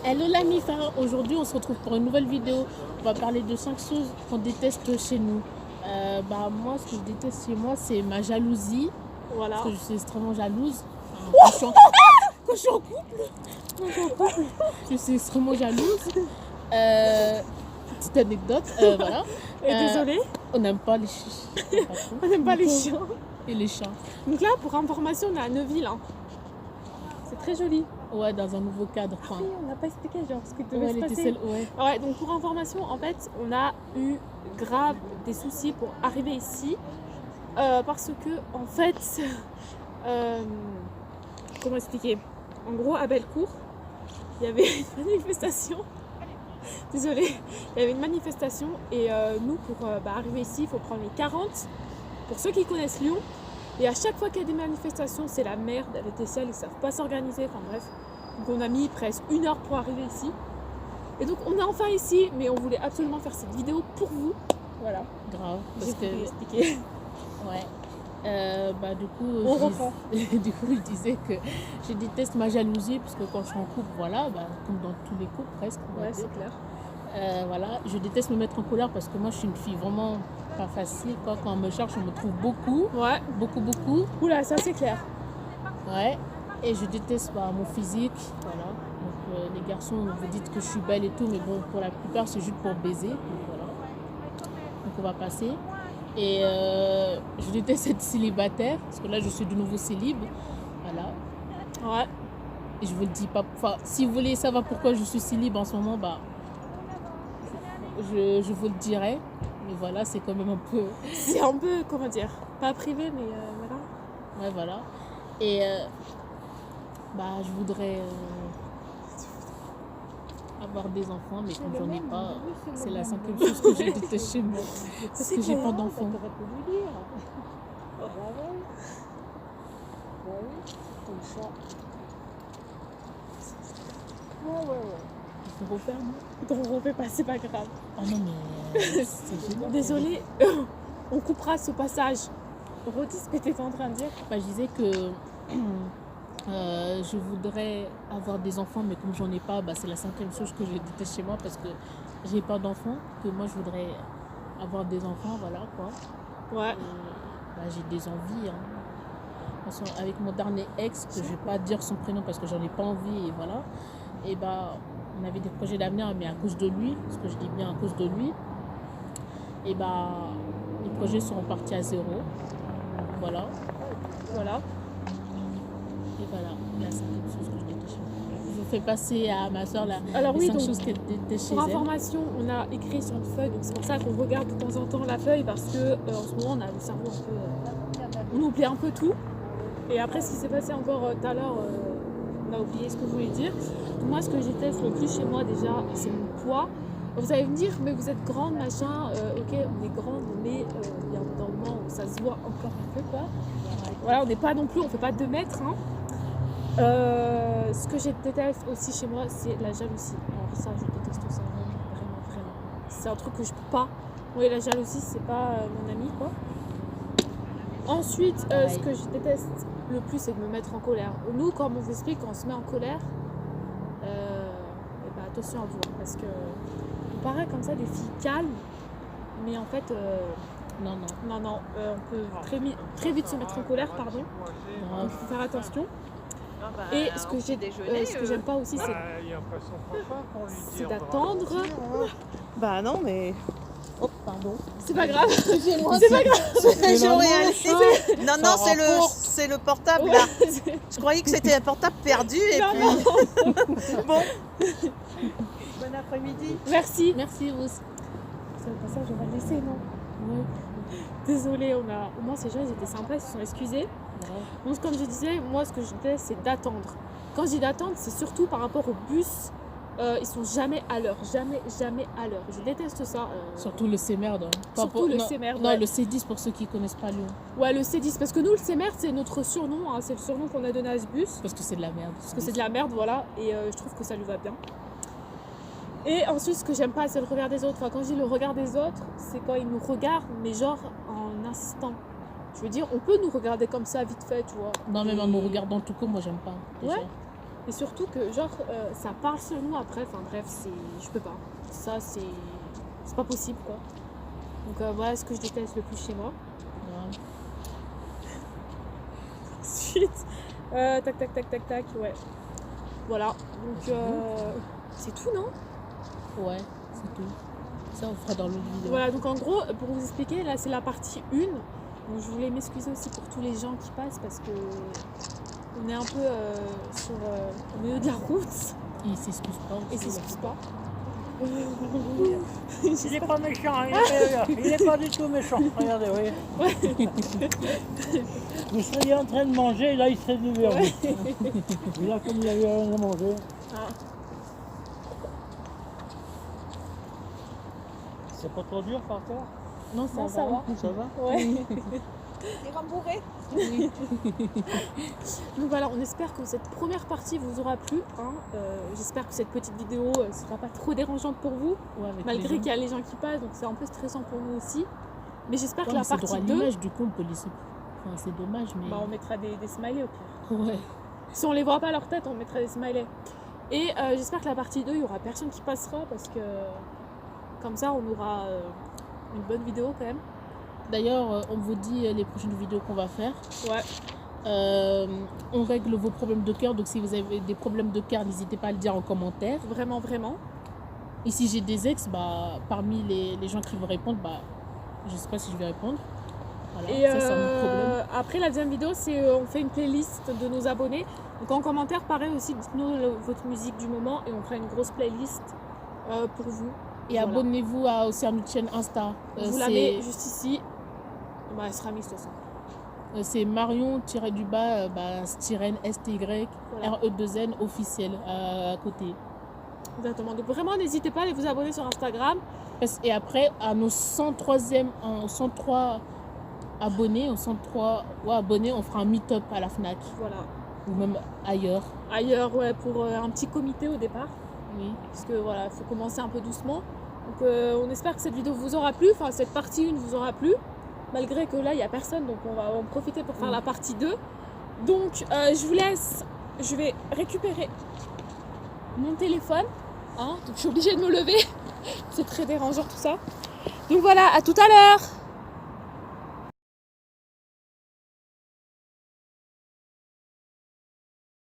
Hello la MIFA, aujourd'hui on se retrouve pour une nouvelle vidéo. On va parler de 5 choses qu'on déteste chez nous. Moi ce que je déteste chez moi c'est ma jalousie. Voilà. Parce que je suis extrêmement jalouse. Quand je suis en couple, je suis extrêmement jalouse. Petite anecdote, voilà. Désolée, On n'aime pas les chiens. on n'aime pas les chiens. Et les chats. Donc là, pour information, on est à Neuville. Hein. C'est très joli. Ouais, dans un nouveau cadre. Oui, on n'a pas expliqué genre ce qui devait Ouais, se elle était passer. seule, ouais. Ouais, donc pour information, en fait, on a eu grave des soucis pour arriver ici. Parce que, en fait, comment expliquer? En gros, à Bellecour, il y avait une manifestation. Désolée, il y avait une manifestation et nous, pour arriver ici, il faut prendre les 40. Pour ceux qui connaissent Lyon, et à chaque fois qu'il y a des manifestations, c'est la merde avec les ciels, ils ne savent pas s'organiser. Enfin bref, donc on a mis presque 1 heure pour arriver ici. Et donc on est enfin ici, mais on voulait absolument faire cette vidéo pour vous. Voilà, Grave. Parce j'ai que voulu expliquer. Ouais. Du coup, On reprend. Du coup, je disais que je déteste ma jalousie parce que quand je suis en couple, voilà, comme dans tous les couples presque. on va Ouais, dire. c'est clair. Voilà, je déteste me mettre en colère parce que moi, je suis une fille vraiment pas facile. Quand on me cherche, on me trouve beaucoup, Ouais, beaucoup. oula, ça c'est clair. Ouais. Et je déteste mon physique, voilà. Donc les garçons, vous dites que je suis belle et tout, mais bon, pour la plupart, c'est juste pour baiser. Donc, voilà. Donc on va passer. Et je déteste être célibataire, parce que là je suis de nouveau célib. Voilà. Ouais. Et je vous le dis pas. Enfin, si vous voulez savoir pourquoi je suis célib en ce moment, je vous le dirai. Mais voilà, c'est quand même un peu. C'est un peu, comment dire, pas privé, mais voilà. Ouais, voilà. Et je voudrais avoir des enfants, mais comme j'en ai pas, c'est la 5e chose que je déteste chez moi. Parce que j'ai pas d'enfants. Il faut refaire, non? Donc on refait pas, c'est pas grave. Oh non, mais c'est génial. Désolée, on coupera ce passage. Redis ce que tu étais en train de dire. Je disais que je voudrais avoir des enfants, mais comme j'en ai pas, c'est la 5e chose que je déteste chez moi parce que j'ai pas d'enfants, que moi je voudrais avoir des enfants, voilà quoi. Ouais. Et, j'ai des envies. Hein. De toute façon, avec mon dernier ex, que je vais pas dire son prénom parce que j'en ai pas envie, et voilà. Et on avait des projets d'avenir, mais à cause de lui, parce que je dis bien à cause de lui, et les projets sont partis à zéro. Voilà. Voilà. Et voilà, la 5e chose que je déteste. Je fais passer à ma soeur Alors les oui, 5 donc, choses qu'elle déteste chez pour elle. information, on a écrit sur une feuille, donc c'est pour ça qu'on regarde de temps en temps la feuille parce que en ce moment on a le cerveau un peu. On oublie un peu tout. Et après, ce qui s'est passé encore tout à l'heure, on a oublié ce que je voulais dire. Donc, moi, ce que je déteste le plus chez moi déjà, c'est mon poids. Vous allez me dire, mais vous êtes grande, machin. Ok, on est grande, mais il y a un moment où ça se voit encore un peu, quoi. Voilà, on n'est pas non plus, on fait pas 2 mètres. Hein. Ce que je déteste aussi chez moi, c'est la jalousie. Alors ça, je déteste ça vraiment. C'est un truc que je peux pas. Oui, la jalousie, c'est pas mon ami, quoi. Ensuite, ce que je déteste le plus, c'est de me mettre en colère. Nous, comme on vous explique, quand on se met en colère, attention à vous, hein, parce que on paraît comme ça des filles calmes, mais en fait, Non. on peut très vite se mettre en colère, pardon. Donc il faut faire attention. Et ce que j'aime pas aussi, c'est d'attendre. Bah non, mais. Oh, pardon. C'est pas grave. C'est pas grave. J'ai réalisé. Non, c'est le portable là. Je croyais que c'était un portable perdu et puis. Non. Bon. Bon après-midi. Merci. Merci, Rose. C'est le passage, on va le laisser, non? Ouais. Désolée, au moins ces gens ils étaient sympas, ils se sont excusés. Ouais. Donc comme je disais, moi ce que je déteste c'est d'attendre. Quand je dis d'attendre, c'est surtout par rapport au bus. Ils sont jamais à l'heure, jamais à l'heure. Je déteste ça. Surtout le C-merde. Hein. Surtout le C-merde. Non, Ouais. le C10 pour ceux qui connaissent pas Lyon. Ouais, le C10, parce que nous le C-merde c'est notre surnom, hein. C'est le surnom qu'on a donné à ce bus. Parce que c'est de la merde. Parce que c'est de la merde, voilà, et je trouve que ça lui va bien. Et ensuite, ce que j'aime pas, c'est le regard des autres. Enfin, quand je dis le regard des autres, c'est quand ils nous regardent, mais genre en insistant. Je veux dire, on peut nous regarder comme ça, vite fait, tu vois. Non, même en nous regardant tout court, moi j'aime pas. Déjà. Ouais. Et surtout que genre ça parle sur nous après, enfin bref, je peux pas. Ça c'est pas possible quoi. Donc voilà ce que je déteste le plus chez moi. Ouais. Ensuite, tac, ouais. Voilà, donc c'est tout non? Ouais, c'est tout. Ça, on fera dans l'autre vidéo. Voilà, donc en gros, pour vous expliquer, là c'est la partie 1. Donc je voulais m'excuser aussi pour tous les gens qui passent parce que on est un peu au milieu de la route. Il s'excuse pas. Et s'excuse pas. Il est pas méchant, il est pas du tout méchant. Regardez, oui. Ouais. Vous seriez en train de manger, là il serait venu vers vous. Là, comme il avait rien à manger. Ah. C'est pas trop dur par terre? Non, ça Non, va. ça va. Ça va? Ouais. T'es rembourré? Oui. Donc voilà, on espère que cette première partie vous aura plu. Hein. J'espère que cette petite vidéo ne sera pas trop dérangeante pour vous, Ouais, avec malgré les qu'il y a les gens qui passent, donc c'est un peu stressant pour nous aussi. Mais j'espère que gens. la C'est droit partie à 2, l'image, du coup, on peut laisser. Enfin, c'est dommage, mais. on mettra des smileys au pire. Ouais. Si on les voit pas leur tête, on mettra des smileys. Et j'espère que la partie 2, il y aura personne qui passera parce que comme ça, on aura une bonne vidéo quand même. D'ailleurs, on vous dit les prochaines vidéos qu'on va faire. Ouais, On règle vos problèmes de cœur, donc si vous avez des problèmes de cœur, n'hésitez pas à le dire en commentaire. vraiment. Et si j'ai des ex, parmi les gens qui vont répondre, je sais pas si je vais répondre. Voilà, Et ça c'est un autre problème. après la deuxième vidéo, c'est on fait une playlist de nos abonnés. Donc en commentaire, pareil aussi, dites-nous votre musique du moment et on fera une grosse playlist pour vous. Et voilà. abonnez-vous aussi à notre chaîne Insta. Vous la mettez juste ici. Elle sera mise de toute façon. C'est Marion-du-bas, Styrène, STY, Voilà. RE2N officiel à côté. Exactement. Donc vraiment, n'hésitez pas à aller vous abonner sur Instagram. Et après, à nos 103 abonnés, on fera un meet-up à la FNAC Voilà. ou même ailleurs. Ailleurs, ouais, pour un petit comité au départ. Oui. Parce que voilà, il faut commencer un peu doucement. Donc on espère que cette vidéo vous aura plu, enfin cette partie 1 vous aura plu. Malgré que là, il n'y a personne, donc on va en profiter pour faire la partie 2. Donc je vous laisse, je vais récupérer mon téléphone. Hein, donc je suis obligée de me lever. C'est très dérangeant tout ça. Donc voilà, à tout à l'heure.